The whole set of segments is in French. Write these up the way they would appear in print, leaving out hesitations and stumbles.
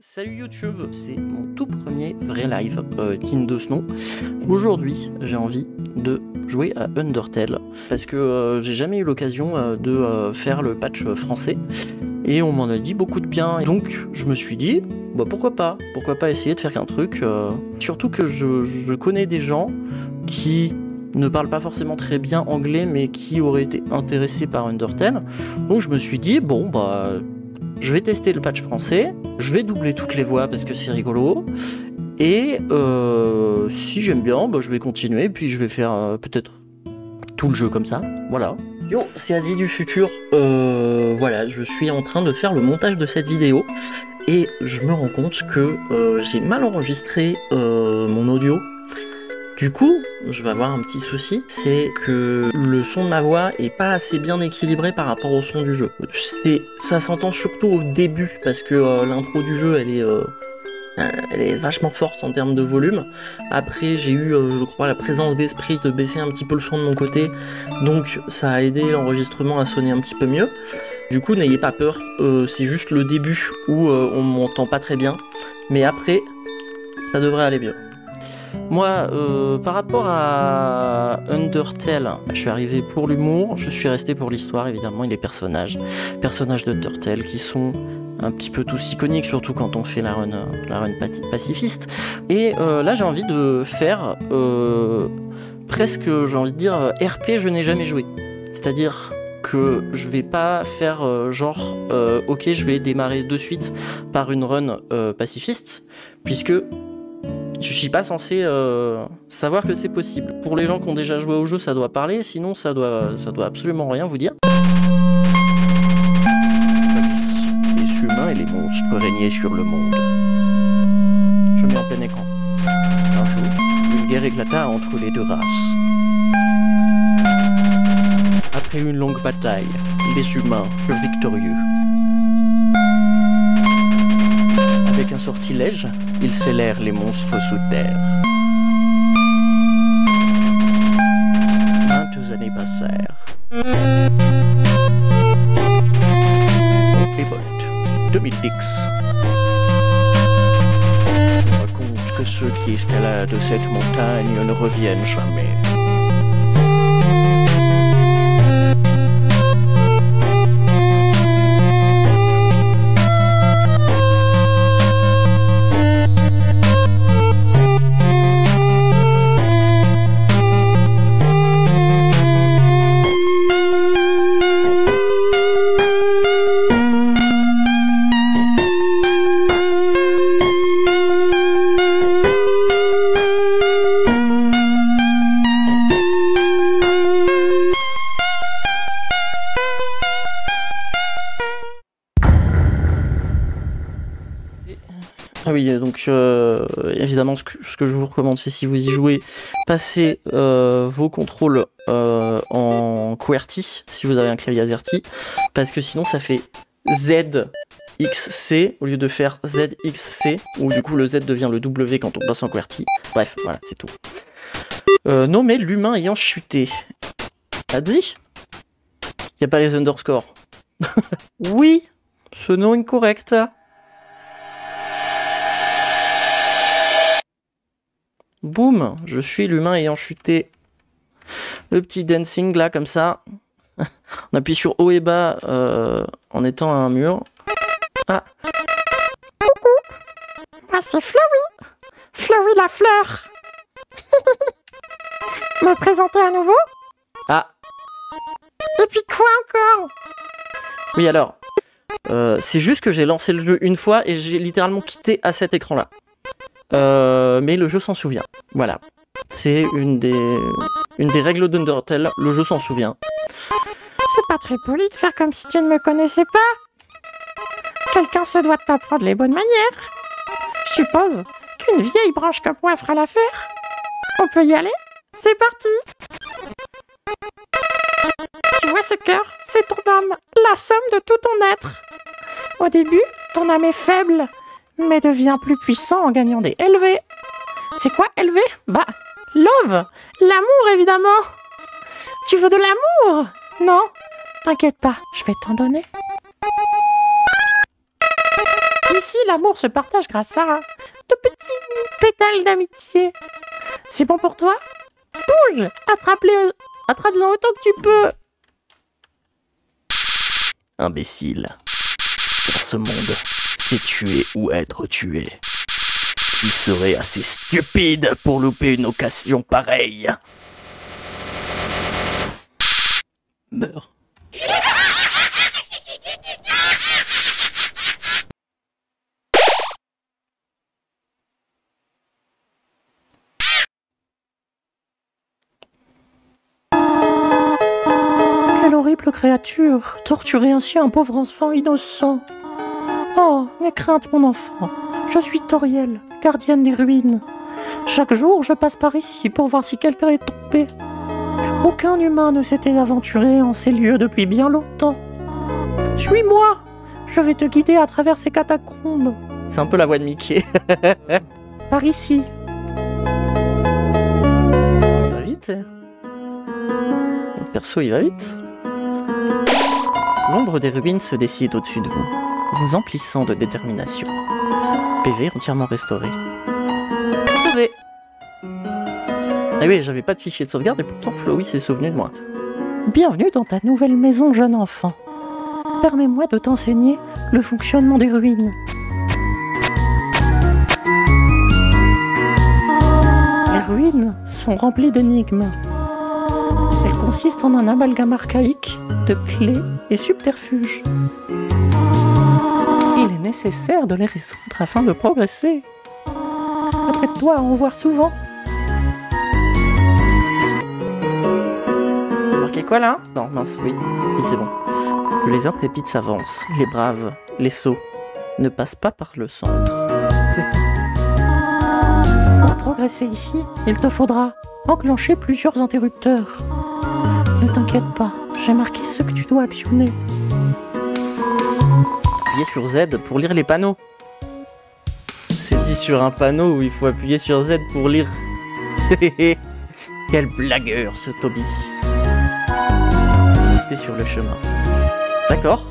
Salut YouTube, c'est mon tout premier vrai live digne de ce nom. Aujourd'hui, j'ai envie de jouer à Undertale parce que j'ai jamais eu l'occasion de faire le patch français et on m'en a dit beaucoup de bien. Et donc, je me suis dit, bah pourquoi pas essayer de faire un truc. Surtout que je connais des gens qui ne parlent pas forcément très bien anglais, mais qui auraient été intéressés par Undertale. Donc, je me suis dit, bon bah. Je vais tester le patch français, je vais doubler toutes les voix parce que c'est rigolo, et si j'aime bien, bah, je vais continuer, puis je vais faire peut-être tout le jeu comme ça, voilà. Yo, c'est Adi du futur, voilà, je suis en train de faire le montage de cette vidéo, et je me rends compte que j'ai mal enregistré mon audio. Du coup, je vais avoir un petit souci, c'est que le son de ma voix est pas assez bien équilibré par rapport au son du jeu. Ça s'entend surtout au début, parce que l'intro du jeu, elle est vachement forte en termes de volume. Après, j'ai eu, je crois, la présence d'esprit de baisser un petit peu le son de mon côté, donc ça a aidé l'enregistrement à sonner un petit peu mieux. Du coup, n'ayez pas peur, c'est juste le début où on m'entend pas très bien, mais après, ça devrait aller mieux. Moi, par rapport à Undertale, je suis arrivé pour l'humour, je suis resté pour l'histoire, évidemment, et les personnages d'Undertale qui sont un petit peu tous iconiques, surtout quand on fait la run pacifiste. Et là, j'ai envie de faire presque, j'ai envie de dire, RP, je n'ai jamais joué. C'est-à-dire que je vais pas faire genre, ok, je vais démarrer de suite par une run pacifiste, puisque je suis pas censé savoir que c'est possible. Pour les gens qui ont déjà joué au jeu, ça doit parler, sinon ça doit absolument rien vous dire. Les humains et les monstres régnaient sur le monde. Je mets en plein écran. Un jour, une guerre éclata entre les deux races. Après une longue bataille, les humains furent victorieux. Avec un sortilège, ils scellèrent les monstres sous terre. Maintes années passèrent. Ebolt, 2010. On raconte que ceux qui escaladent cette montagne ne reviennent jamais. Ah oui, donc évidemment, ce que je vous recommande, c'est si vous y jouez, passez vos contrôles en QWERTY, si vous avez un clavier AZERTY, parce que sinon ça fait ZXC au lieu de faire ZXC, où du coup le Z devient le W quand on passe en QWERTY. Bref, voilà, c'est tout. Nommer l'humain ayant chuté. Adi ? Y a pas les underscores. Oui, ce nom incorrect. Boum, je suis l'humain ayant chuté. Le petit dancing là, comme ça. On appuie sur haut et bas en étant à un mur. Ah. Coucou. Moi c'est Flowey. Flowey la fleur. Me présenter à nouveau? Ah. Et puis quoi encore? Oui alors, c'est juste que j'ai lancé le jeu une fois et j'ai littéralement quitté à cet écran là. Mais le jeu s'en souvient. Voilà. C'est une des règles d'Undertale. Le jeu s'en souvient. C'est pas très poli de faire comme si tu ne me connaissais pas. Quelqu'un se doit de t'apprendre les bonnes manières. Je suppose qu'une vieille branche comme moi fera l'affaire. On peut y aller? C'est parti. Tu vois ce cœur? C'est ton âme. La somme de tout ton être. Au début, ton âme est faible, mais devient plus puissant en gagnant des LV. C'est quoi LV? Bah, love, l'amour évidemment. Tu veux de l'amour? Non? T'inquiète pas, je vais t'en donner. Ici, l'amour se partage grâce à de petits pétales d'amitié. C'est bon pour toi? Poule, attrape-en autant que tu peux. Imbécile. Dans ce monde, c'est tuer ou être tué. Il serait assez stupide pour louper une occasion pareille. Meurs. Quelle horrible créature, torturer ainsi un pauvre enfant innocent. Oh, n'aie crainte mon enfant, je suis Toriel, gardienne des ruines. Chaque jour, je passe par ici pour voir si quelqu'un est tombé. Aucun humain ne s'était aventuré en ces lieux depuis bien longtemps. Suis-moi, je vais te guider à travers ces catacombes. C'est un peu la voix de Mickey. Par ici. Il va vite. Le perso, il va vite. L'ombre des ruines se décide au-dessus de vous, vous emplissant de détermination. PV entièrement restauré. PV. Ah oui, j'avais pas de fichier de sauvegarde et pourtant Flowey s'est souvenu de moi. Bienvenue dans ta nouvelle maison, jeune enfant. Permets-moi de t'enseigner le fonctionnement des ruines. Les ruines sont remplies d'énigmes. Elles consistent en un amalgame archaïque de clés et subterfuges. Il est nécessaire de les résoudre afin de progresser. Apprête-toi à en voir souvent. Marqué quoi là? Non, mince, oui. Oui, c'est bon. Que les intrépides s'avancent, les braves, les sots, ne passent pas par le centre. Pour progresser ici, il te faudra enclencher plusieurs interrupteurs. Ne t'inquiète pas, j'ai marqué ce que tu dois actionner. Appuyez sur Z pour lire les panneaux. C'est dit sur un panneau où il faut appuyer sur Z pour lire. Quel blagueur ce Toby. Restez sur le chemin. D'accord.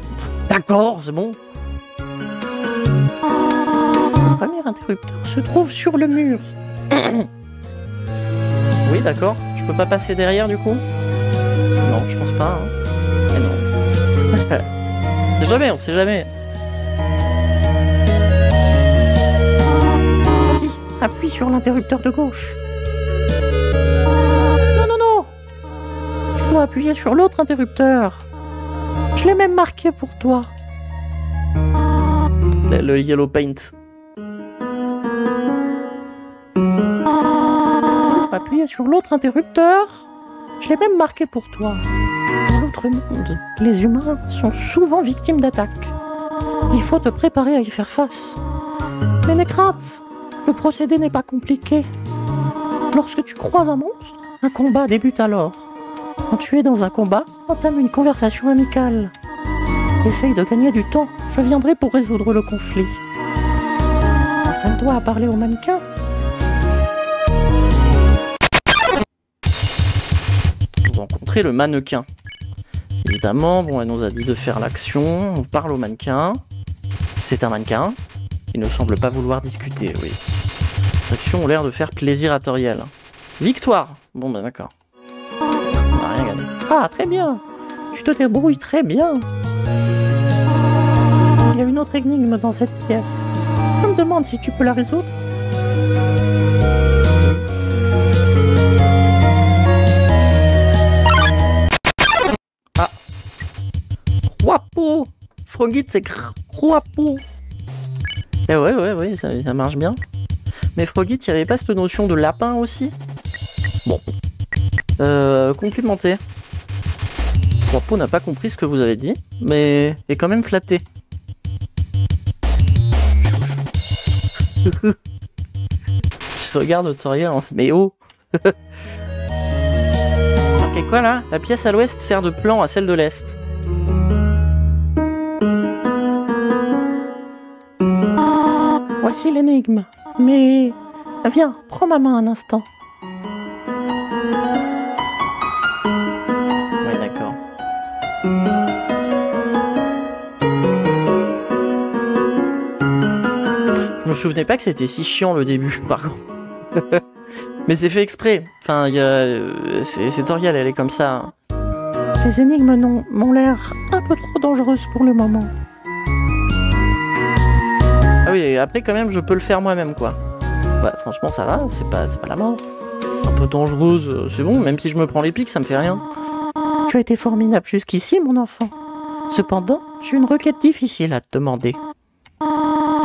D'accord, c'est bon. Le premier interrupteur se trouve sur le mur. Oui, d'accord. Je peux pas passer derrière du coup? Non, je pense pas. Hein. Mais non. On sait jamais, on sait jamais. Vas-y, appuie sur l'interrupteur de gauche. Non, non, non! Tu dois appuyer sur l'autre interrupteur. Je l'ai même marqué pour toi. Le yellow paint. Appuyer sur l'autre interrupteur. Je l'ai même marqué pour toi. Dans l'autre monde, les humains sont souvent victimes d'attaques. Il faut te préparer à y faire face. Mais n'aie crainte, le procédé n'est pas compliqué. Lorsque tu croises un monstre, un combat débute alors. Quand tu es dans un combat, entame une conversation amicale. Essaye de gagner du temps, je viendrai pour résoudre le conflit. Entraîne-toi à parler au mannequin. Vous rencontrez le mannequin. Évidemment, bon, elle nous a dit de faire l'action. On parle au mannequin. C'est un mannequin. Il ne semble pas vouloir discuter, oui. Les actions ont l'air de faire plaisir à Toriel. Victoire! Bon, ben d'accord. On n'a rien gagné. Ah, très bien. Tu te débrouilles très bien. Il y a une autre énigme dans cette pièce. Je me demande si tu peux la résoudre. Ah! Croix-peau! Frogit, c'est croix-peau! Eh ouais, ça marche bien. Mais Frogit, il n'y avait pas cette notion de lapin aussi? Bon. Complimenté. Croix-peau n'a pas compris ce que vous avez dit, mais est quand même flatté. Je regarde Toriel, mais oh! Marqué quoi là? La pièce à l'ouest sert de plan à celle de l'est. Voici l'énigme. Mais viens, prends ma main un instant. Ouais, d'accord. me souvenais pas que c'était si chiant le début, par contre. Mais c'est fait exprès. Enfin, c'est Toriel, elle est comme ça. Les énigmes m'ont l'air un peu trop dangereuses pour le moment. Ah oui, et après quand même, je peux le faire moi-même, quoi. Bah, franchement, ça va, c'est pas la mort. Un peu dangereuse, c'est bon, même si je me prends les pics, ça me fait rien. Tu as été formidable jusqu'ici, mon enfant. Cependant, j'ai une requête difficile à te demander.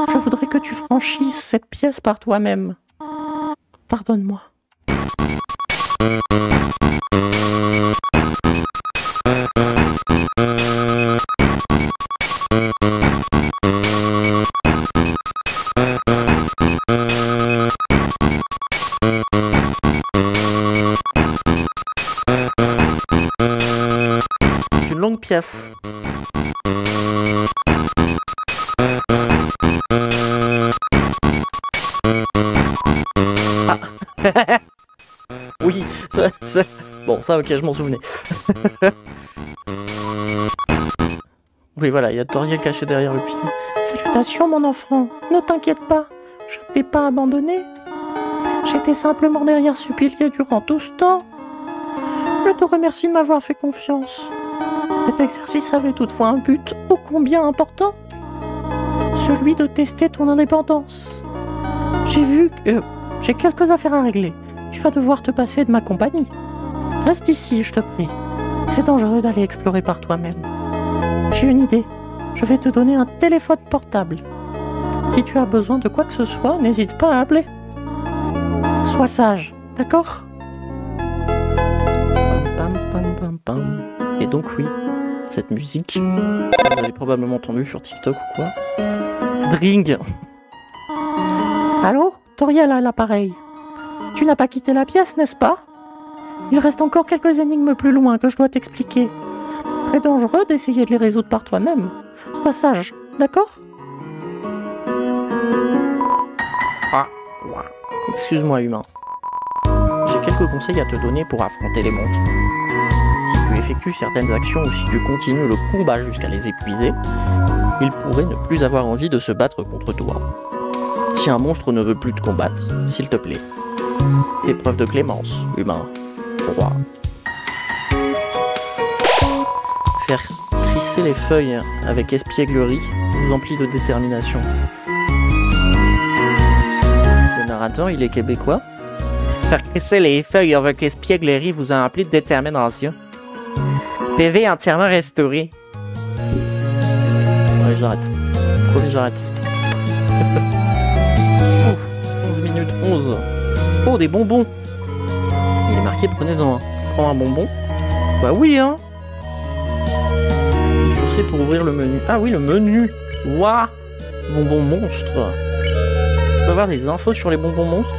Je voudrais que tu franchisses cette pièce par toi-même. Pardonne-moi. C'est une longue pièce. Oui, bon, ça, ok, je m'en souvenais. Oui, voilà, il y a Toriel caché derrière le pilier. Salutations, mon enfant. Ne t'inquiète pas, je ne t'ai pas abandonné. J'étais simplement derrière ce pilier durant tout ce temps. Je te remercie de m'avoir fait confiance. Cet exercice avait toutefois un but ô combien important. Celui de tester ton indépendance. J'ai vu que j'ai quelques affaires à régler. Tu vas devoir te passer de ma compagnie. Reste ici, je te prie. C'est dangereux d'aller explorer par toi-même. J'ai une idée. Je vais te donner un téléphone portable. Si tu as besoin de quoi que ce soit, n'hésite pas à appeler. Sois sage, d'accord ? Pam, pam, pam, pam. Et donc oui, cette musique, vous avez probablement entendu sur TikTok ou quoi. Dring. Allô ? Toriel à l'appareil. Tu n'as pas quitté la pièce, n'est-ce pas ? Il reste encore quelques énigmes plus loin que je dois t'expliquer. C'est très dangereux d'essayer de les résoudre par toi-même. Sois sage, d'accord ? Ah, excuse-moi humain. J'ai quelques conseils à te donner pour affronter les monstres. Si tu effectues certaines actions ou si tu continues le combat jusqu'à les épuiser, ils pourraient ne plus avoir envie de se battre contre toi. Si un monstre ne veut plus te combattre, s'il te plaît, fais preuve de clémence, humain. Roi. Faire trisser les feuilles avec espièglerie vous emplit de détermination. Le narrateur, il est québécois. Faire trisser les feuilles avec espièglerie vous a empli de détermination. PV entièrement restauré. Ouais, j'arrête. Promis, j'arrête. 11 minutes 11. Oh, des bonbons. Il est marqué, prenez-en un. Prends un bonbon. Bah oui, hein. Je sais pour ouvrir le menu. Ah oui, le menu. Waouh. Bonbons monstres. Tu peux avoir des infos sur les bonbons monstres.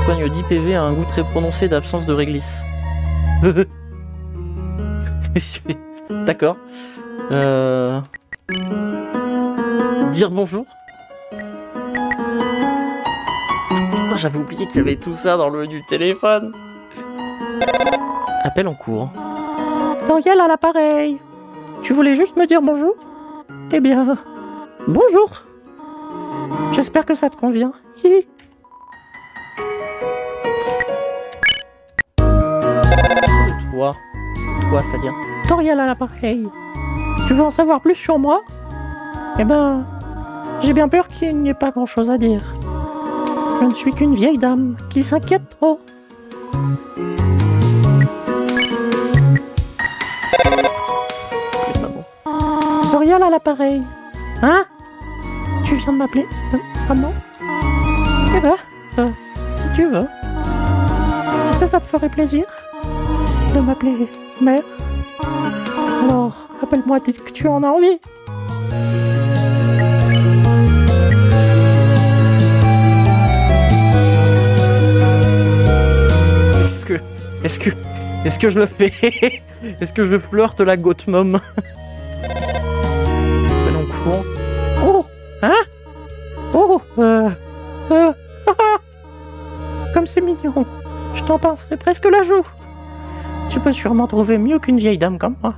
Soigne 10 PV a un goût très prononcé d'absence de réglisse. D'accord. Dire bonjour. Putain, j'avais oublié qu'il y avait tout ça dans le menu téléphone. Appel en cours. Toriel à l'appareil. Tu voulais juste me dire bonjour ? Eh bien, bonjour. J'espère que ça te convient. Hi. Toi, c'est-à-dire Toriel à l'appareil. Tu veux en savoir plus sur moi ? Eh ben, j'ai bien peur qu'il n'y ait pas grand-chose à dire. Je ne suis qu'une vieille dame qui s'inquiète trop. Toriel à l'appareil. Hein ? Tu viens de m'appeler maman ? Eh ben, si tu veux. Est-ce que ça te ferait plaisir de m'appeler mère? Alors, appelle-moi dès que tu en as envie. Est-ce que je le fais? Est-ce que je flirte la goth mom? Oh, hein? Oh, comme c'est mignon. Je t'en pincerai presque la joue. Tu peux sûrement trouver mieux qu'une vieille dame comme moi.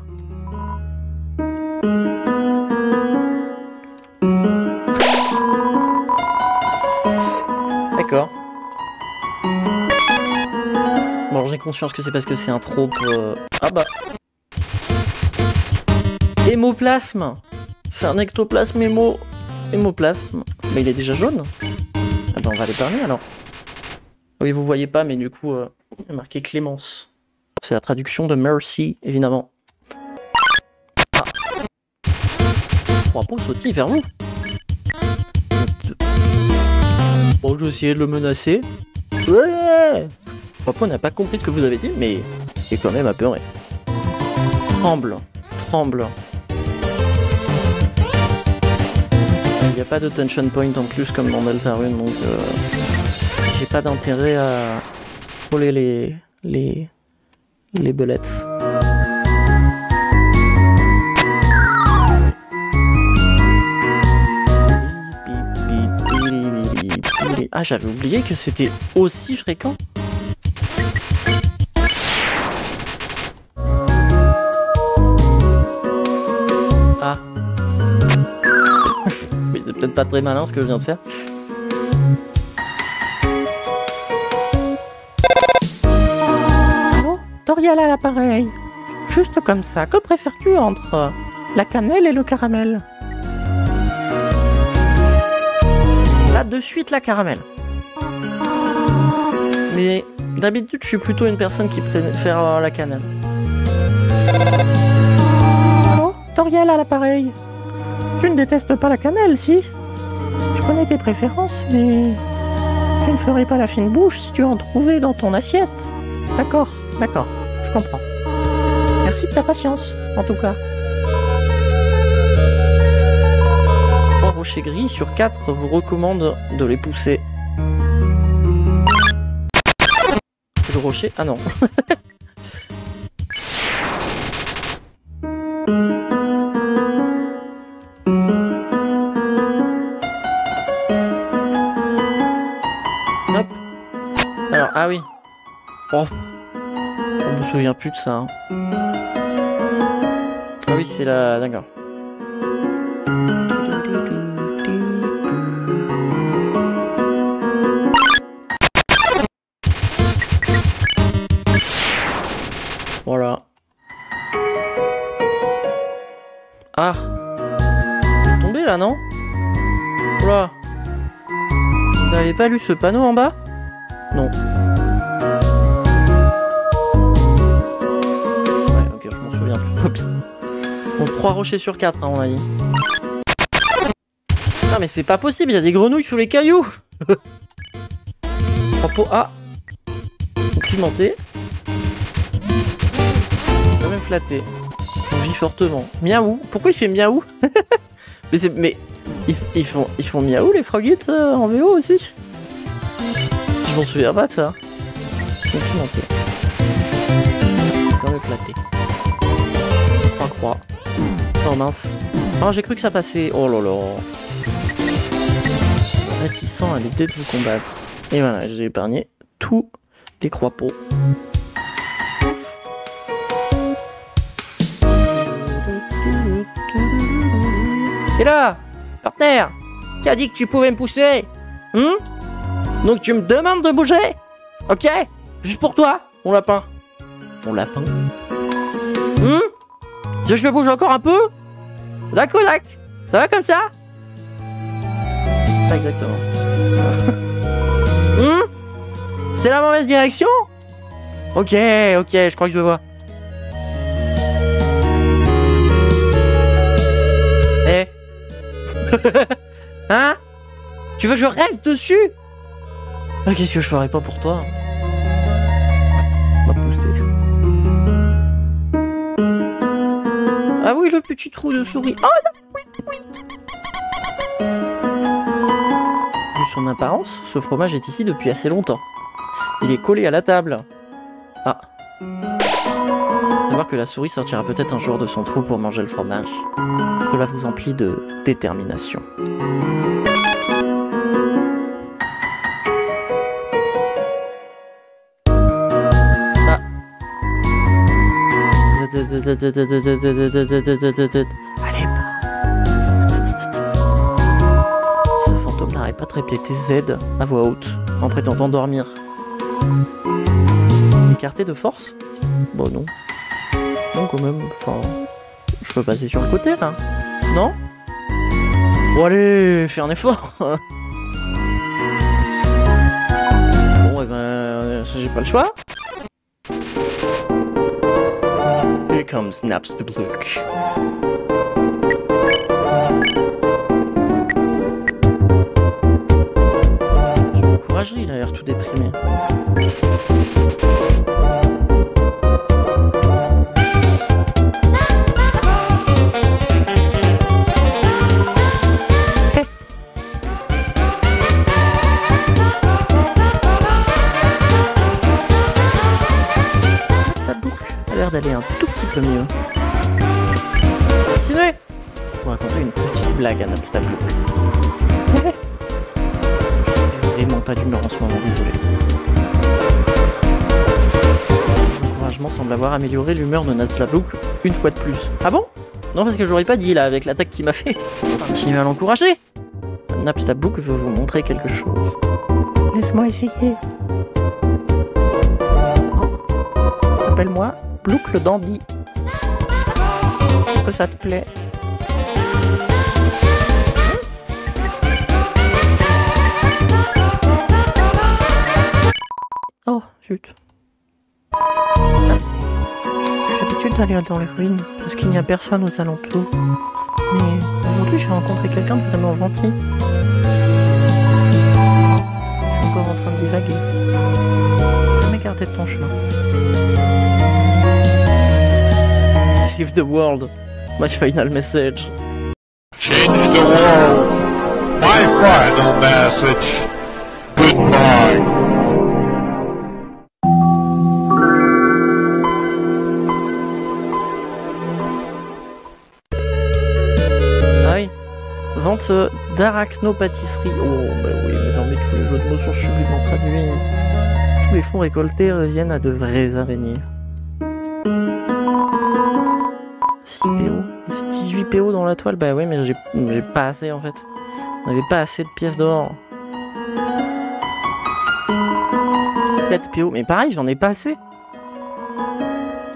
D'accord. Bon, j'ai conscience que c'est parce que c'est un trope... Ah bah... Hémoplasme. C'est un ectoplasme hémoplasme. Mais il est déjà jaune. Ah bah on va l'épargner alors. Oui, vous voyez pas, mais du coup, il y a marqué Clémence. C'est la traduction de Mercy, évidemment. Ah. 3 pots sautillent vers vous. Bon, j'ai essayé de le menacer. Ouais. Papa n'a pas compris ce que vous avez dit, mais il est quand même apeuré. Tremble. Tremble. Il n'y a pas de tension point en plus comme dans Deltarune, donc j'ai pas d'intérêt à voler les bullets. Ah, j'avais oublié que c'était aussi fréquent. Ah. Oui, c'est peut-être pas très malin ce que je viens de faire. Allô, Toriel à l'appareil. Juste comme ça, que préfères-tu entre la cannelle et le caramel? Là, de suite, la caramel. Mais d'habitude, je suis plutôt une personne qui préfère la cannelle. Allô, Toriel à l'appareil. Tu ne détestes pas la cannelle, si? Je connais tes préférences, mais tu ne ferais pas la fine bouche si tu en trouvais dans ton assiette. D'accord, d'accord, je comprends. Merci de ta patience, en tout cas. 3 rochers gris sur 4 vous recommande de les pousser. C'est le rocher? Ah non. Hop. Alors, ah oui. Oh. On me souvient plus de ça. Hein. Ah oui, c'est la... D'accord. Voilà. Ah. C'est tombé là, non? Oula. Vous n'avez pas lu ce panneau en bas? Non. Ouais, ok, je m'en souviens plus. Donc 3 rochers sur 4, hein, on a dit. Non mais c'est pas possible, il y a des grenouilles sous les cailloux. 3 pots. Ah. Pimenté. Quand même flatté. Bougie fortement. Miaou. Pourquoi il fait miaou? Mais ils font miaou les Froggies en VO aussi. Je m'en souviens pas de ça. Pimenté. Quand même flatté. 3 croix. Oh mince. Oh j'ai cru que ça passait. Oh là là. Réticent à l'idée de vous combattre. Et voilà, j'ai épargné tous les croix-pots. Et là, partenaire, qui a dit que tu pouvais me pousser? Donc tu me demandes de bouger? Ok? Juste pour toi, mon lapin. Mon lapin? Tu veux que je bouge encore un peu? D'accord, ça va comme ça? Pas exactement. C'est la mauvaise direction? Ok, je crois que je vois. Eh. Hein? Tu veux que je reste dessus? Ah, qu'est-ce que je ferais pas pour toi? On va pousser. Ah oui, le petit trou de souris. Oh non, oui. Vu son apparence, ce fromage est ici depuis assez longtemps. Il est collé à la table. Ah. Faut voir que la souris sortira peut-être un jour de son trou pour manger le fromage. Cela vous emplit de détermination. Ah. Allez. Ce fantôme n'arrête pas de répéter Z à voix haute. en prétendant dormir. Écarté de force? Bon, non. Non, quand même. Enfin, je peux passer sur le côté, là. Non? Bon, allez, fais un effort. Bon, eh ben, j'ai pas le choix. Here comes Napstablook. Je m'encouragerai, il a l'air tout déprimé. D'aller un tout petit peu mieux. Continuez! Pour raconter une petite blague à Napstablook. Je suis vraiment pas d'humeur en ce moment, désolé. L'encouragement semble avoir amélioré l'humeur de Napstablook une fois de plus. Ah bon? Non, parce que j'aurais pas dit là avec l'attaque qu'il m'a fait. Continuez à l'encourager! Napstablook veut vous montrer quelque chose. Laisse-moi essayer. Appelle-moi Blook le dandy. Est-ce que ça te plaît? Oh, zut. J'ai l'habitude d'aller dans les ruines parce qu'il n'y a personne aux alentours. Mais aujourd'hui, j'ai rencontré quelqu'un de vraiment gentil. Je suis encore en train de divaguer. Je m'écartais de ton chemin. Save the world. My final message. Change the world. My final message. Goodbye. Ah oui. Vente d'arachno-pâtisserie. Oh, bah oui, mais non, mais tous les jeux de mots sont sublimement traduits. Tous les fonds récoltés reviennent à de vraies araignées. 6 PO. C'est 18 PO dans la toile? Bah oui, mais j'ai pas assez en fait. On avait pas assez de pièces d'or. 7 PO. Mais pareil, j'en ai pas assez.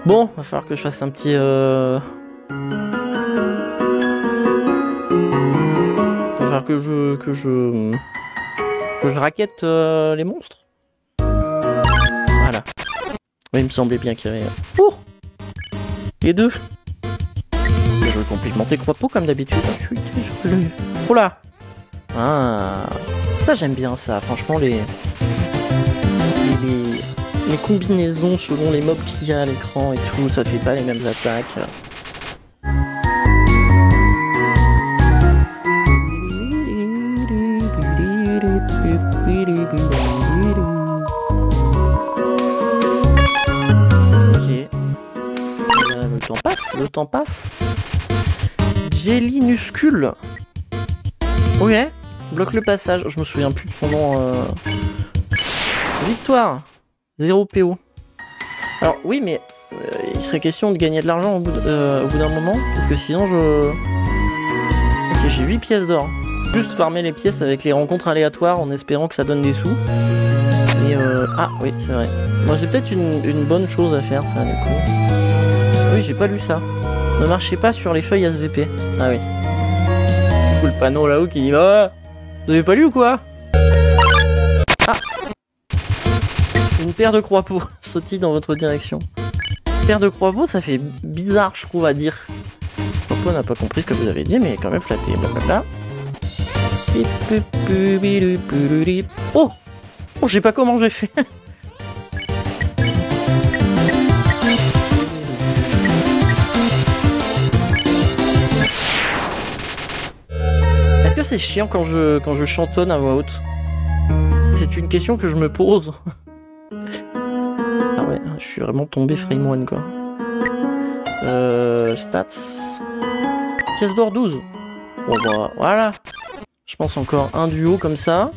Bon, va falloir que je fasse un petit... Va falloir que je raquette les monstres. Voilà. Oui, il me semblait bien qu'il y avait... Oh, les deux. Je vais complimenter Croix-Peau comme d'habitude. Oh là. Ah, ça j'aime bien ça. Franchement, les combinaisons selon les mobs qu'il y a à l'écran et tout, ça fait pas les mêmes attaques. Ok. Le temps passe. Gélinuscule. Ok. Bloque le passage. Je me souviens plus de son nom. Victoire. 0 PO. Alors oui, mais il serait question de gagner de l'argent au bout d'un moment. Parce que sinon je... Ok, j'ai 8 pièces d'or. Juste farmer les pièces avec les rencontres aléatoires en espérant que ça donne des sous. Et ah oui, c'est vrai. Moi, c'est peut-être une bonne chose à faire, ça, du coup. Oui, j'ai pas lu ça. Ne marchez pas sur les feuilles SVP. Ah oui. Du coup, le panneau là-haut qui dit oh, vous avez pas lu ou quoi? Ah, une paire de croix-peaux sautille dans votre direction. Paire de croix-peaux, ça fait bizarre, je trouve, à dire. Pourquoi on n'a pas compris ce que vous avez dit, mais quand même flatté. Blablabla. Oh, oh, je sais pas comment j'ai fait. Est-ce que c'est chiant quand je chantonne à voix haute? C'est une question que je me pose. Ah ouais, je suis vraiment tombé frame one quoi. Stats. Pièce d'or 12. Bon bah voilà. Je pense encore un duo comme ça.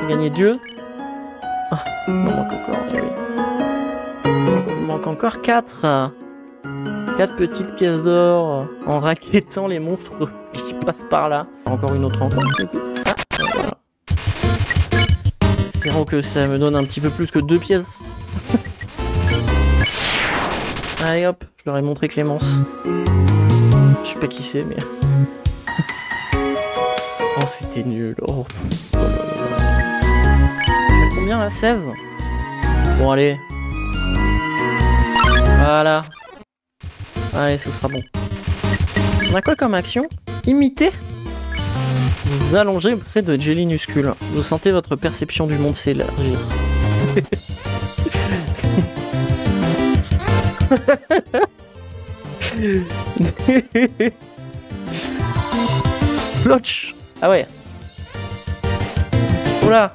Gagner Dieu. Ah, il m'en manque encore. Eh oui. Il manque encore 4. 4 4 petites pièces d'or en raquettant les monstres qui passent par là. Encore une autre rencontre. Ah, voilà. Espérons que ça me donne un petit peu plus que 2 pièces. Allez hop, je leur ai montré Clémence. Je sais pas qui c'est, mais... Oh, c'était nul. Oh. J'ai combien là? 16? Bon, allez. Voilà. Allez, ce sera bon. On a quoi comme action? Imiter? Vous allongez près de Jellinuscule. Vous sentez votre perception du monde s'élargir. Splotch. Ah ouais. Oula.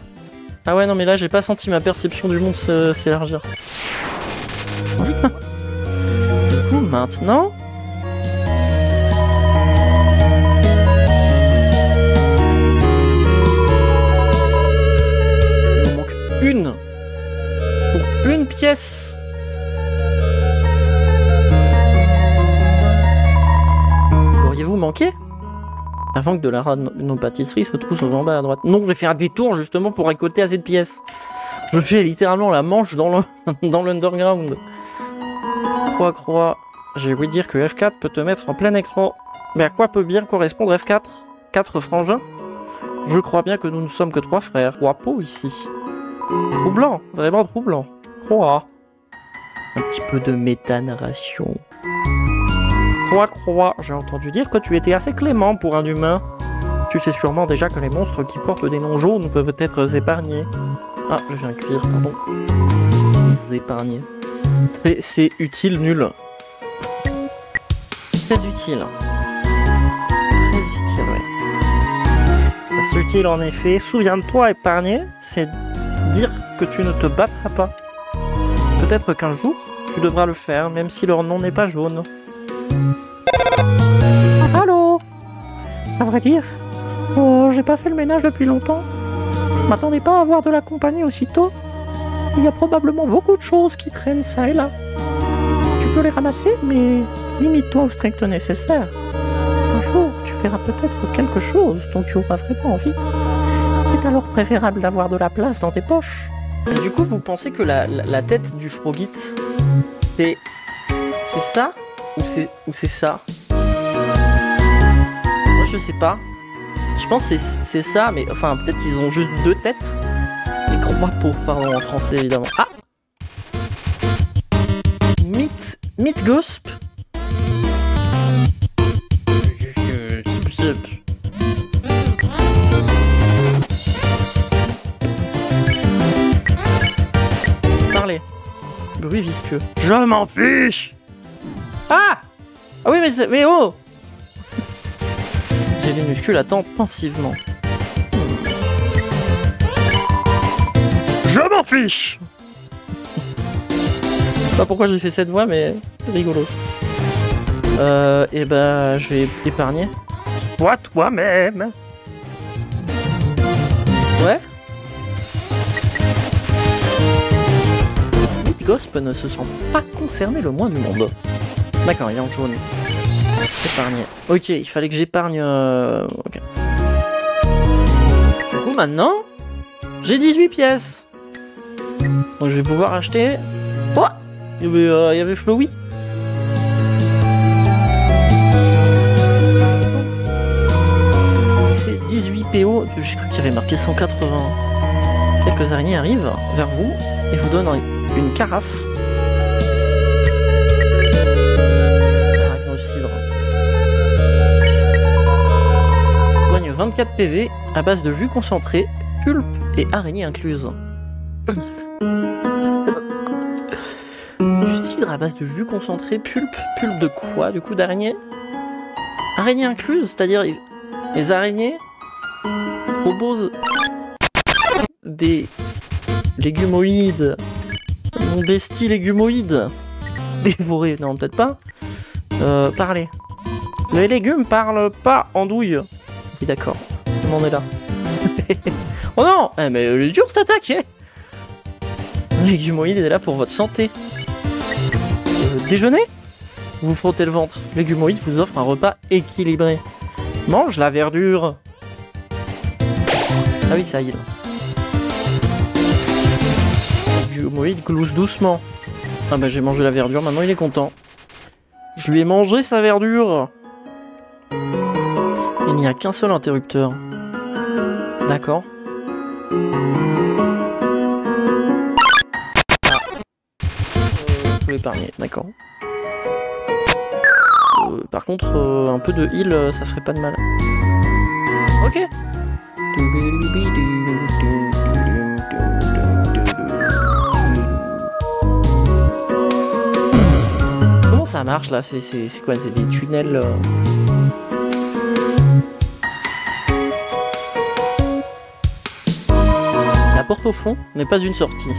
Ah ouais, non mais là j'ai pas senti ma perception du monde s'élargir. Du coup maintenant... Il me manque une. Pour une pièce. L'auriez-vous manqué? Avant que de la pâtisserie se trouve en bas à droite. Non, je vais faire un détour justement pour récolter assez de pièces. Je fais littéralement la manche dans l'underground. Croix. J'ai ouï dire que F4 peut te mettre en plein écran. Mais à quoi peut bien correspondre F4? 4 frangins? Je crois bien que nous ne sommes que 3 frères. Wapo ici. Troublant, vraiment troublant. Croix. Un petit peu de méta-narration. Croix, j'ai entendu dire que tu étais assez clément pour un humain. Tu sais sûrement déjà que les monstres qui portent des noms jaunes peuvent être épargnés. Ah, je viens de cuire, pardon. Les épargnés. C'est utile, nul. Très utile. Très utile, ouais. C'est utile en effet. Souviens-toi, épargné, c'est dire que tu ne te battras pas. Peut-être qu'un jour, tu devras le faire, même si leur nom n'est pas jaune. Allô? À vrai dire, j'ai pas fait le ménage depuis longtemps. M'attendez pas à avoir de la compagnie aussitôt. Il y a probablement beaucoup de choses qui traînent ça et là. Tu peux les ramasser, mais limite-toi au strict nécessaire. Un jour, tu verras peut-être quelque chose dont tu auras vraiment envie. Il est alors préférable d'avoir de la place dans tes poches. Et du coup, vous pensez que la tête du Frogit, c'est ça ou c'est ça? Moi, je sais pas. Je pense que c'est ça, mais enfin, peut-être ils ont juste 2 têtes. Les croix-peaux, pardon, en français, évidemment. Ah! Meat Gosp. Parlez. Bruit visqueux. Je m'en fiche! Ah! Ah oui, mais oh! Jellinuscule attend pensivement. Je m'en fiche! Je sais pas pourquoi j'ai fait cette voix, mais c'est rigolo. Et bah, je vais épargner. Sois toi-même! Ouais? Gosp ne se sent pas concerné le moins du monde. D'accord, il est en jaune. Épargner. Ok, il fallait que j'épargne... Ok. Du coup, maintenant, j'ai 18 pièces. Donc je vais pouvoir acheter... Oh! Il y avait Flowey. C'est 18 PO. J'ai cru qu'il y avait marqué 180. Quelques araignées arrivent vers vous et vous donnent une carafe. Arachnocidre. Soigne 24 PV à base de jus concentré, pulpe et araignées incluses. Du cidre à base de jus concentré, pulpe de quoi? Du coup d'araignée? Araignées incluses, c'est-à-dire les araignées proposent des légumoïdes. Mon bestie légumoïde. Dévoré, non peut-être pas. Parler. Les légumes parlent pas en douille. Oui d'accord, tout le monde est là. Oh non! Eh, mais elle est dure cette attaque, eh. Légumoïde est là pour votre santé. Déjeuner? vous frottez le ventre. Légumoïde vous offre un repas équilibré. Mange la verdure. Ah oui, ça y est. Légumoïde glousse doucement. Ah bah j'ai mangé la verdure, maintenant il est content. Je lui ai mangé sa verdure. Il n'y a qu'un seul interrupteur. D'accord. Je peux l'épargner, d'accord. Par contre, un peu de heal, ça ferait pas de mal. Ok. Comment ça marche là? C'est quoi? C'est des tunnels La porte au fond n'est pas une sortie.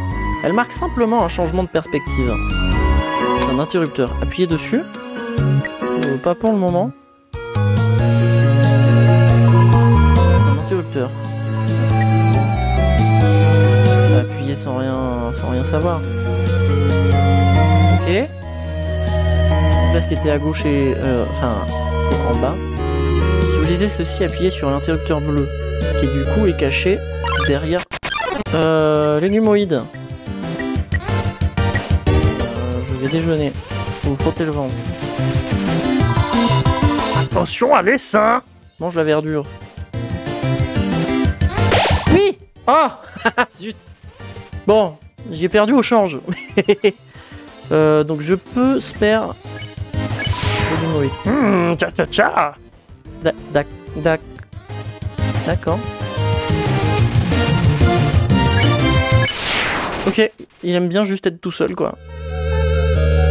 Elle marque simplement un changement de perspective. C'est un interrupteur. Appuyez dessus. Pas pour le moment. Un interrupteur. Appuyer sans rien savoir. Ok. Donc là, ce qui était à gauche et en bas. Si vous lisez ceci, appuyez sur l'interrupteur bleu, qui du coup est caché derrière légumoïde. Je vais déjeuner. Vous frottez le ventre. Attention à l'essaim! Mange la verdure. Oui! Oh! Zut! Bon, j'ai perdu au change. Donc je peux spare. Tcha tcha tcha! D'accord. Ok, il aime bien juste être tout seul quoi.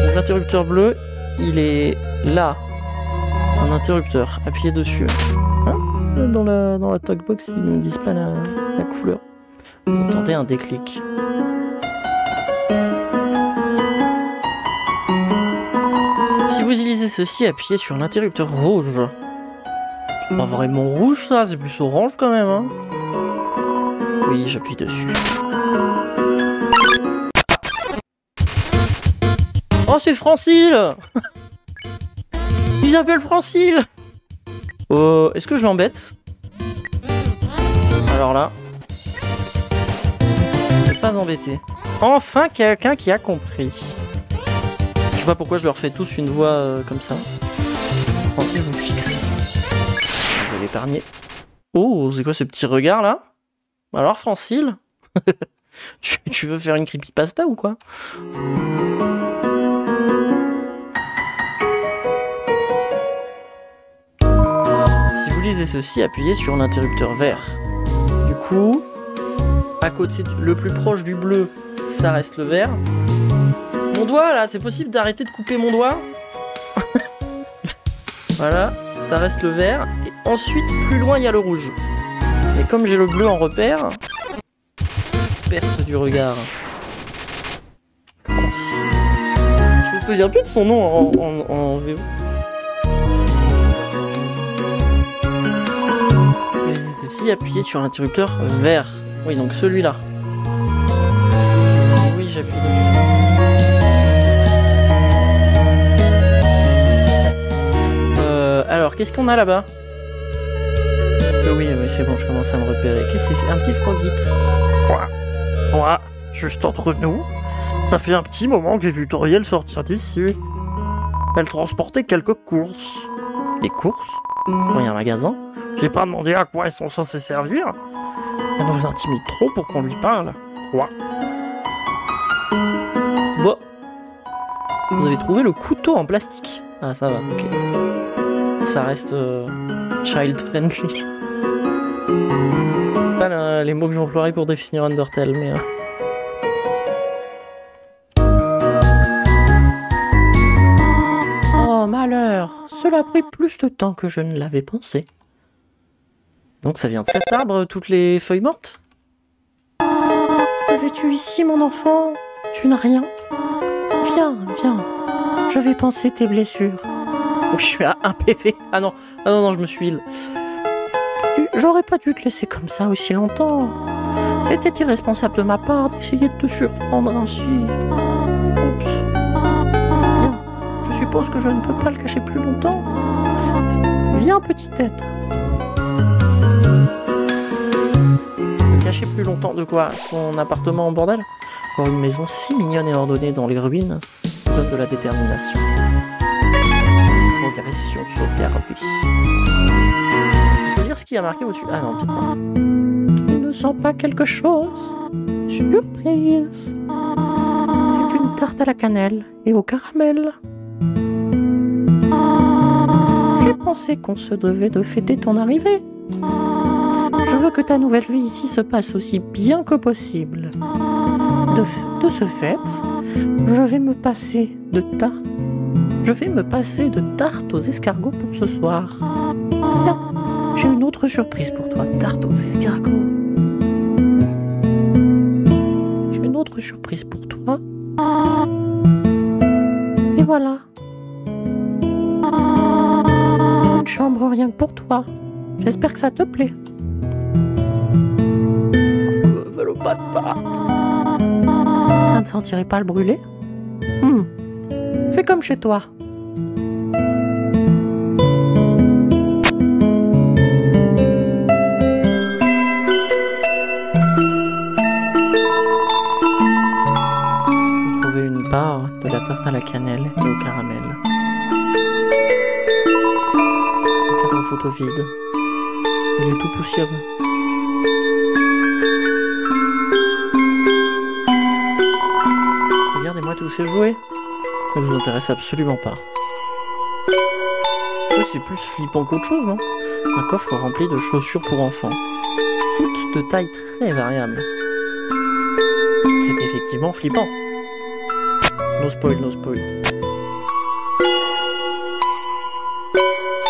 Donc l'interrupteur bleu, il est là. Un interrupteur, appuyez dessus. Hein, dans la talkbox, ils ne disent pas la couleur. Vous tentez un déclic. Si vous utilisez ceci, appuyez sur l'interrupteur rouge. C'est pas vraiment rouge ça, c'est plus orange quand même. Hein. Oui, j'appuie dessus. Oh, c'est Francile! Ils appellent Francile! Est-ce que je l'embête? Alors là... Je vais pas embêter. Enfin, quelqu'un qui a compris. Je sais pas pourquoi je leur fais tous une voix comme ça. Francile vous fixe. Je vais l'épargner. Oh, c'est quoi ce petit regard là? Alors Francile? tu veux faire une creepypasta ou quoi? Lisez ceci, appuyez sur l'interrupteur vert. Du coup, à côté le plus proche du bleu, ça reste le vert. Mon doigt là, c'est possible d'arrêter de couper mon doigt? Voilà, ça reste le vert. Et ensuite, plus loin, il y a le rouge. Et comme j'ai le bleu en repère, perce du regard. Francile. Je me souviens plus de son nom en VO. Si appuyez sur l'interrupteur vert. Oui, donc celui-là. Oui, j'appuie dessus. Alors, qu'est-ce qu'on a là-bas? Oui, c'est bon, je commence à me repérer. Qu'est-ce que c'est? Un petit frogite. Quoi? Juste entre nous. Ça fait un petit moment que j'ai vu Toriel sortir d'ici. Elle transportait quelques courses. Les courses? Il y a un magasin. J'ai pas demandé à quoi elles sont censées servir. Elle nous intimide trop pour qu'on lui parle. Quoi? Bon. Vous avez trouvé le couteau en plastique. Ah, ça va, ok. Ça reste child friendly. Pas les mots que j'emploierais pour définir Undertale, mais... Oh, malheur! Cela a pris plus de temps que je ne l'avais pensé. Donc ça vient de cet arbre, toutes les feuilles mortes? Que fais-tu ici, mon enfant? Tu n'as rien? Viens, viens. Je vais panser tes blessures. Oh, je suis à 1 PV. Ah non, je me suis heal. J'aurais pas dû te laisser comme ça aussi longtemps. C'était irresponsable de ma part d'essayer de te surprendre ainsi. Oups. Bien, je suis suppose que je ne peux pas le cacher plus longtemps. Viens, petit être. Le cacher plus longtemps de quoi? Son appartement en bordel? Pour une maison si mignonne et ordonnée dans les ruines, donne de la détermination. Progression sauvegardée. Tu peux lire ce qui a marqué au-dessus? Ah non, peut-être pas. Tu ne sens pas quelque chose? Surprise! C'est une tarte à la cannelle et au caramel. J'ai pensé qu'on se devait de fêter ton arrivée. Je veux que ta nouvelle vie ici se passe aussi bien que possible. De ce fait, je vais me passer de tarte aux escargots pour ce soir. Tiens, j'ai une autre surprise pour toi. Tarte aux escargots. J'ai une autre surprise pour toi. Et voilà. Une chambre rien que pour toi. J'espère que ça te plaît. Velo pas de pâte. Ça ne sentirait pas le brûler? Fais comme chez toi. Vous trouvez une part de la tarte à la cannelle et au caramel. Un cadre photo vide. Il est tout poussiéreux. Regardez-moi tous ces jouets. Ne vous intéresse absolument pas. C'est plus flippant qu'autre chose, non? Un coffre rempli de chaussures pour enfants. Toutes de taille très variable. C'est effectivement flippant. No spoil, no spoil.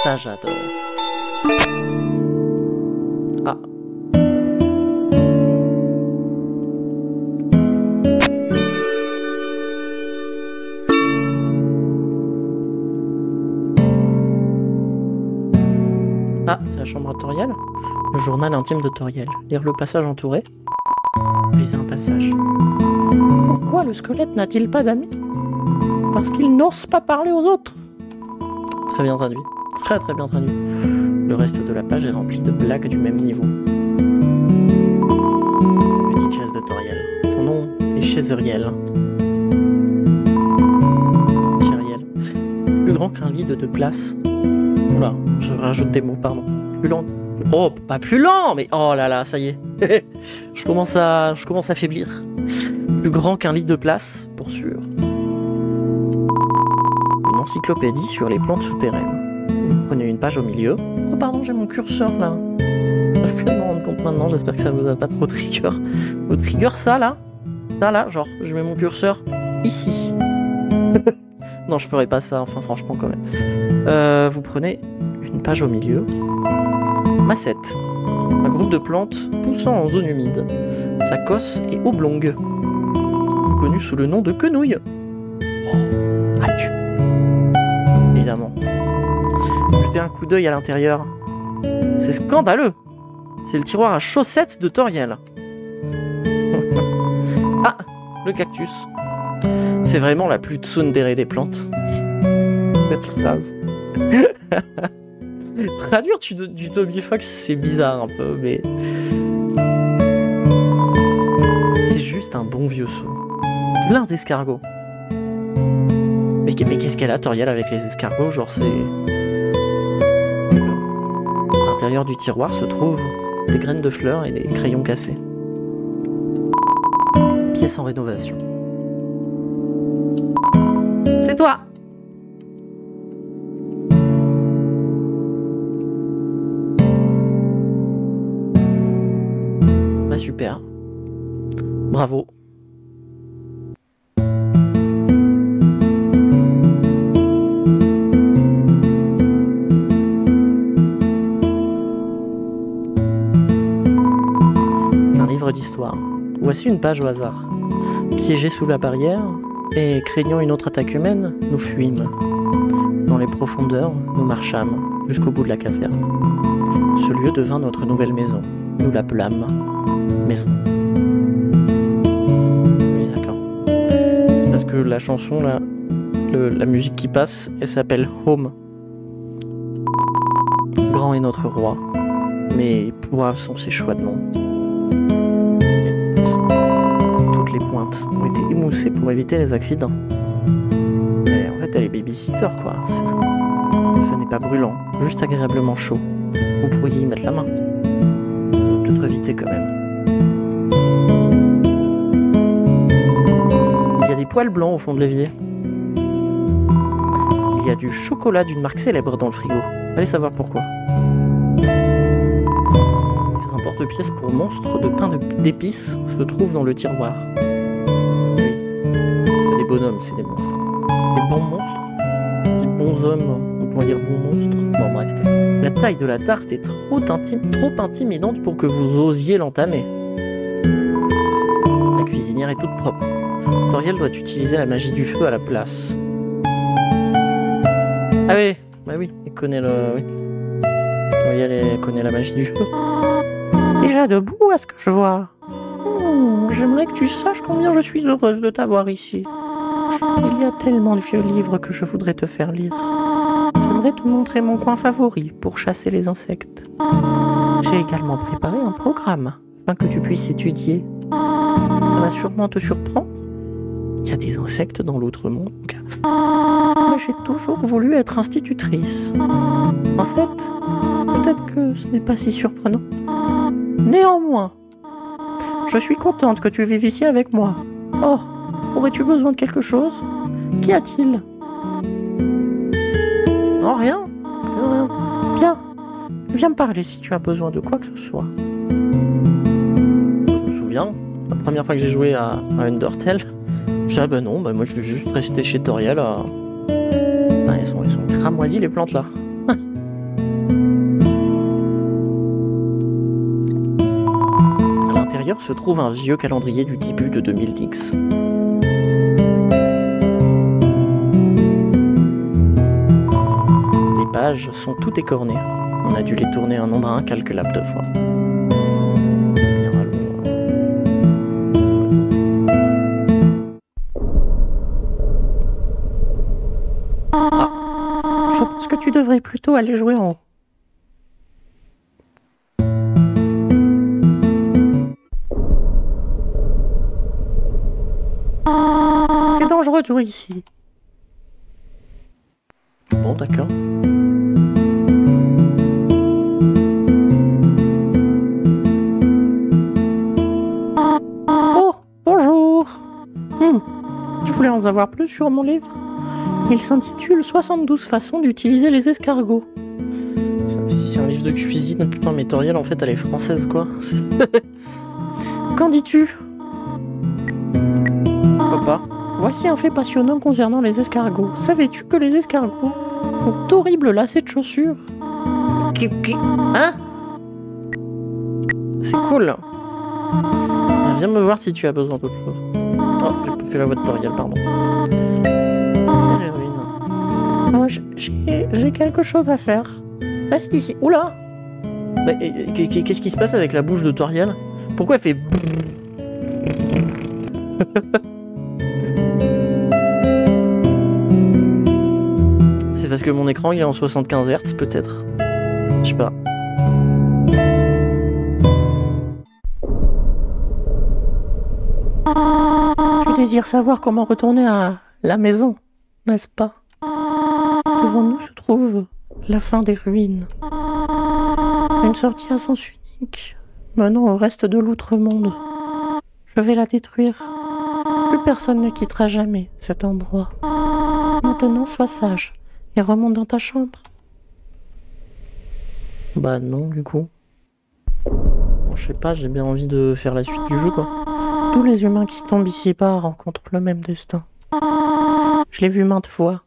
Ça, j'adore. Ah. Ah, c'est la chambre à Toriel. Le journal intime de Toriel. Lire le passage entouré. Lisez un passage. Pourquoi le squelette n'a-t-il pas d'amis? Parce qu'il n'ose pas parler aux autres. Très bien traduit. Très très bien traduit. Le reste de la page est rempli de blagues du même niveau. La petite chaise de Toriel. Son nom est Chaiseriel. Chériel. Plus grand qu'un lit de 2 places. Oula, je rajoute des mots, pardon. Plus lent. Oh, pas plus lent, mais oh là là, ça y est. je commence à faiblir. Plus grand qu'un lit de place, pour sûr. Une encyclopédie sur les plantes souterraines. Vous prenez une page au milieu. Oh pardon, j'ai mon curseur là. Je vais me rendre compte maintenant, j'espère que ça vous a pas trop trigger. Vous trigger ça là, genre, je mets mon curseur ici. Non, je ferai pas ça, enfin franchement quand même. Vous prenez une page au milieu. Macette. Un groupe de plantes poussant en zone humide. Sa cosse est oblongue. Connu sous le nom de quenouille. Oh, adieu. Évidemment. Jetez un coup d'œil à l'intérieur. C'est scandaleux. C'est le tiroir à chaussettes de Toriel. Ah, le cactus. C'est vraiment la plus tsundere des plantes. Cette phrase. Traduire du Toby Fox, c'est bizarre un peu, mais... C'est juste un bon vieux saut. Plein d'escargots. Mais qu'est-ce qu'elle a, Toriel, avec les escargots? Genre, c'est... À l'intérieur du tiroir se trouvent des graines de fleurs et des crayons cassés. Pièce en rénovation. C'est toi! Bah super. Bravo. C'est un livre d'histoire. Voici une page au hasard. Piégés sous la barrière, et craignant une autre attaque humaine, nous fuîmes. Dans les profondeurs, nous marchâmes jusqu'au bout de la caverne. Ce lieu devint notre nouvelle maison. Nous l'appelâmes maison. Oui, d'accord. C'est parce que la chanson, là, la musique qui passe, elle s'appelle Home. Grand est notre roi, mais pourraves sont ses choix de nom. Toutes les pointes ont été émoussées pour éviter les accidents. Mais en fait, elle est babysitter, quoi. Le feu n'est pas brûlant, juste agréablement chaud. Vous pourriez y mettre la main. Toute éviter quand même. Il y a des poils blancs au fond de l'évier. Il y a du chocolat d'une marque célèbre dans le frigo. Allez savoir pourquoi. Un porte-pièces pour monstres de pain d'épices se trouve dans le tiroir. Oui, les bonhommes, c'est des monstres. Des bons monstres. Des bons hommes, on pourrait dire bons monstres. Bon bref. La taille de la tarte est trop intimidante pour que vous osiez l'entamer. La cuisinière est toute propre. Toriel doit utiliser la magie du feu à la place. Ah oui, bah oui, il connaît le... Oui. Toriel connaît la magie du feu. Déjà debout, à ce que je vois. J'aimerais que tu saches combien je suis heureuse de t'avoir ici. Il y a tellement de vieux livres que je voudrais te faire lire. J'aimerais te montrer mon coin favori pour chasser les insectes. J'ai également préparé un programme afin que tu puisses étudier. Ça va sûrement te surprendre. Il y a des insectes dans l'autre monde. Mais j'ai toujours voulu être institutrice. En fait, peut-être que ce n'est pas si surprenant. Néanmoins, je suis contente que tu vives ici avec moi. Oh, aurais-tu besoin de quelque chose? Qu'y a-t-il? Non, rien. Rien. Bien. Viens me parler si tu as besoin de quoi que ce soit. Je me souviens, la première fois que j'ai joué à Undertale, je disais, ah bah non, bah moi je vais juste rester chez Toriel. Enfin, ils sont cramoisis les plantes là. Se trouve un vieux calendrier du début de 2010. Les pages sont toutes écornées. On a dû les tourner un nombre incalculable de fois. Bien, allons... Ah, je pense que tu devrais plutôt aller jouer en haut. C'est dangereux de jouer ici. Bon, d'accord. Oh, bonjour. Tu voulais en savoir plus sur mon livre? Il s'intitule 72 façons d'utiliser les escargots. Si c'est un livre de cuisine, putain, mais Toriel, en fait, elle est française, quoi. Qu'en dis-tu? Pourquoi pas? Voici un fait passionnant concernant les escargots. Savais-tu que les escargots ont d'horribles lacets de chaussures? Hein? C'est cool. Viens me voir si tu as besoin d'autre chose. Oh, j'ai pas fait la voix de Toriel, pardon. Oh, j'ai quelque chose à faire. Reste ici. Oula! Bah, qu'est-ce qui se passe avec la bouche de Toriel? Pourquoi elle fait... C'est parce que mon écran il est en 75 Hz peut-être. Je sais pas. Tu désires savoir comment retourner à la maison, n'est-ce pas? Devant nous se trouve la fin des ruines. Une sortie à sens unique menant au reste de l'outre-monde. Je vais la détruire. Plus personne ne quittera jamais cet endroit. Maintenant, sois sage et remonte dans ta chambre. Bah non, du coup. Bon, je sais pas, j'ai bien envie de faire la suite du jeu, quoi. Tous les humains qui tombent ici-bas rencontrent le même destin. Je l'ai vu maintes fois.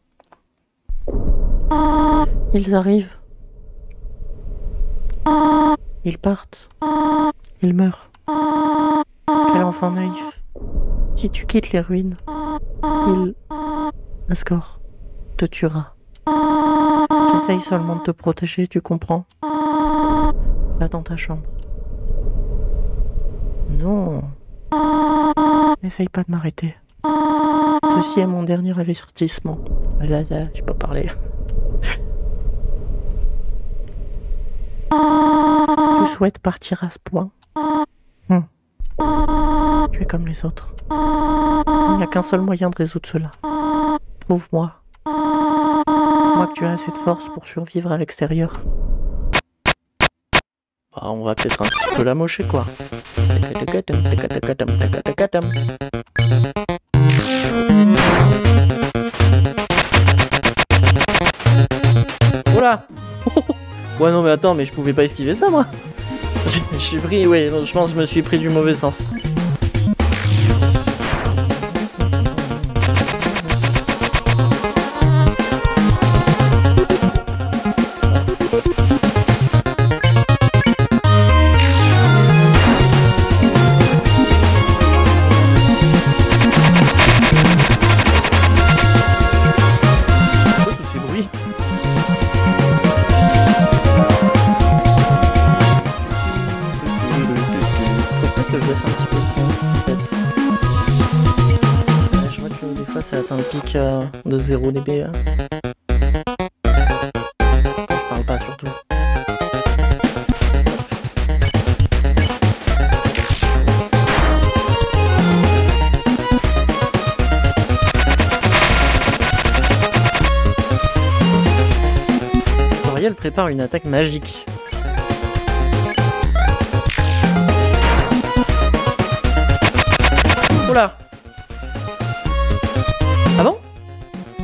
Ils arrivent. Ils partent. Ils meurent. Quel enfant naïf. Si tu quittes les ruines, il... Asgore te tuera. J'essaye seulement de te protéger, tu comprends? Va dans ta chambre. Non. N'essaye pas de m'arrêter. Ce Ceci est mon dernier avertissement. Là, j'ai pas parlé. Tu souhaites partir à ce point? Tu es comme les autres. Il n'y a qu'un seul moyen de résoudre cela. Prouve-moi. Prouve-moi que tu as assez de force pour survivre à l'extérieur. Bah, on va peut-être un petit peu la mocher, quoi. Oula. Ouais, non, mais attends, mais je pouvais pas esquiver ça, moi. Je suis pris, ouais, je pense que je me suis pris du mauvais sens. Ça atteint le pic de 0 dB. Je parle pas surtout. Toriel prépare une attaque magique. Oula! Ah bon?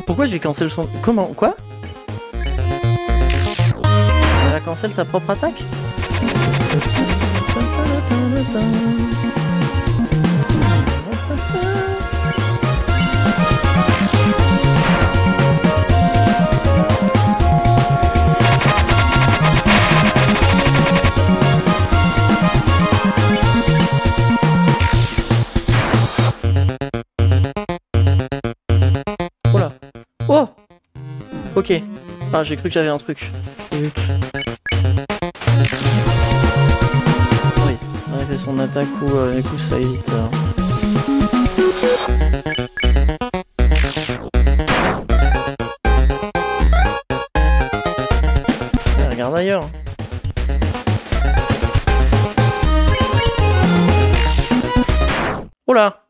Pourquoi j'ai cancel son... Comment? Quoi? Elle a cancel sa propre attaque? Oh! Ok. Ah, j'ai cru que j'avais un truc. Zut. Oui, elle a fait son attaque ou du coup ça évite. Regarde ailleurs. Oh là!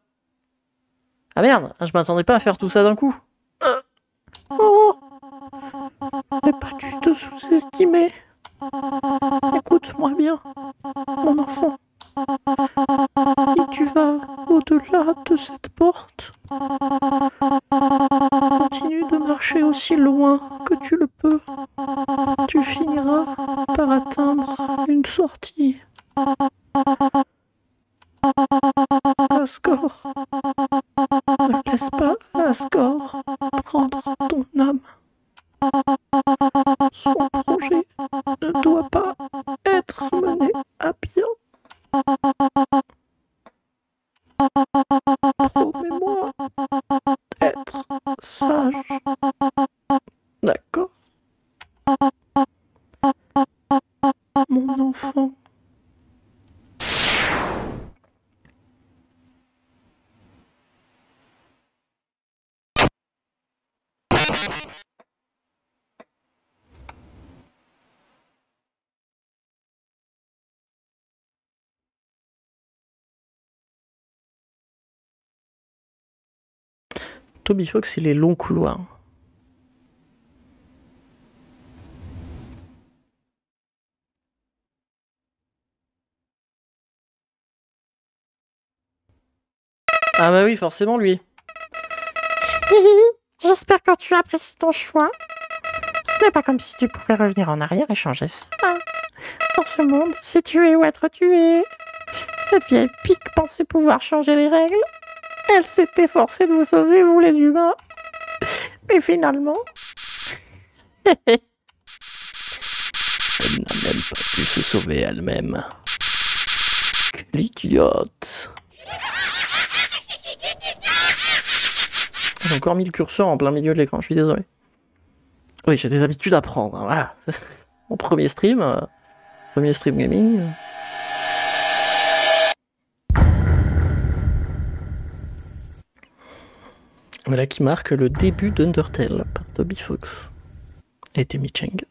Ah merde, je m'attendais pas à faire tout ça d'un coup. Oh, mais pas du tout sous-estimé. Écoute-moi bien, mon enfant. Si tu vas au-delà de cette porte, continue de marcher aussi loin que tu le peux. Tu finiras par atteindre une sortie. Asgore, ne laisse pas Asgore prendre ton âme. Son projet ne doit pas être mené à bien. Promets-moi d'être sage. D'accord? Mon enfant. Toby Fox et les longs couloirs. Ah bah oui, forcément lui. J'espère que tu apprécies ton choix. Ce n'est pas comme si tu pouvais revenir en arrière et changer ça. Dans ce monde, c'est tuer ou être tué. Cette vieille pique pensait pouvoir changer les règles. Elle s'est efforcée de vous sauver, vous les humains. Mais finalement... Elle n'a même pas pu se sauver elle-même. Quelle idiote. J'ai encore mis le curseur en plein milieu de l'écran, je suis désolé. Oui, j'ai des habitudes à prendre, hein, voilà. Mon premier stream gaming. Voilà qui marque le début d'Undertale par Toby Fox et Timmy Cheng.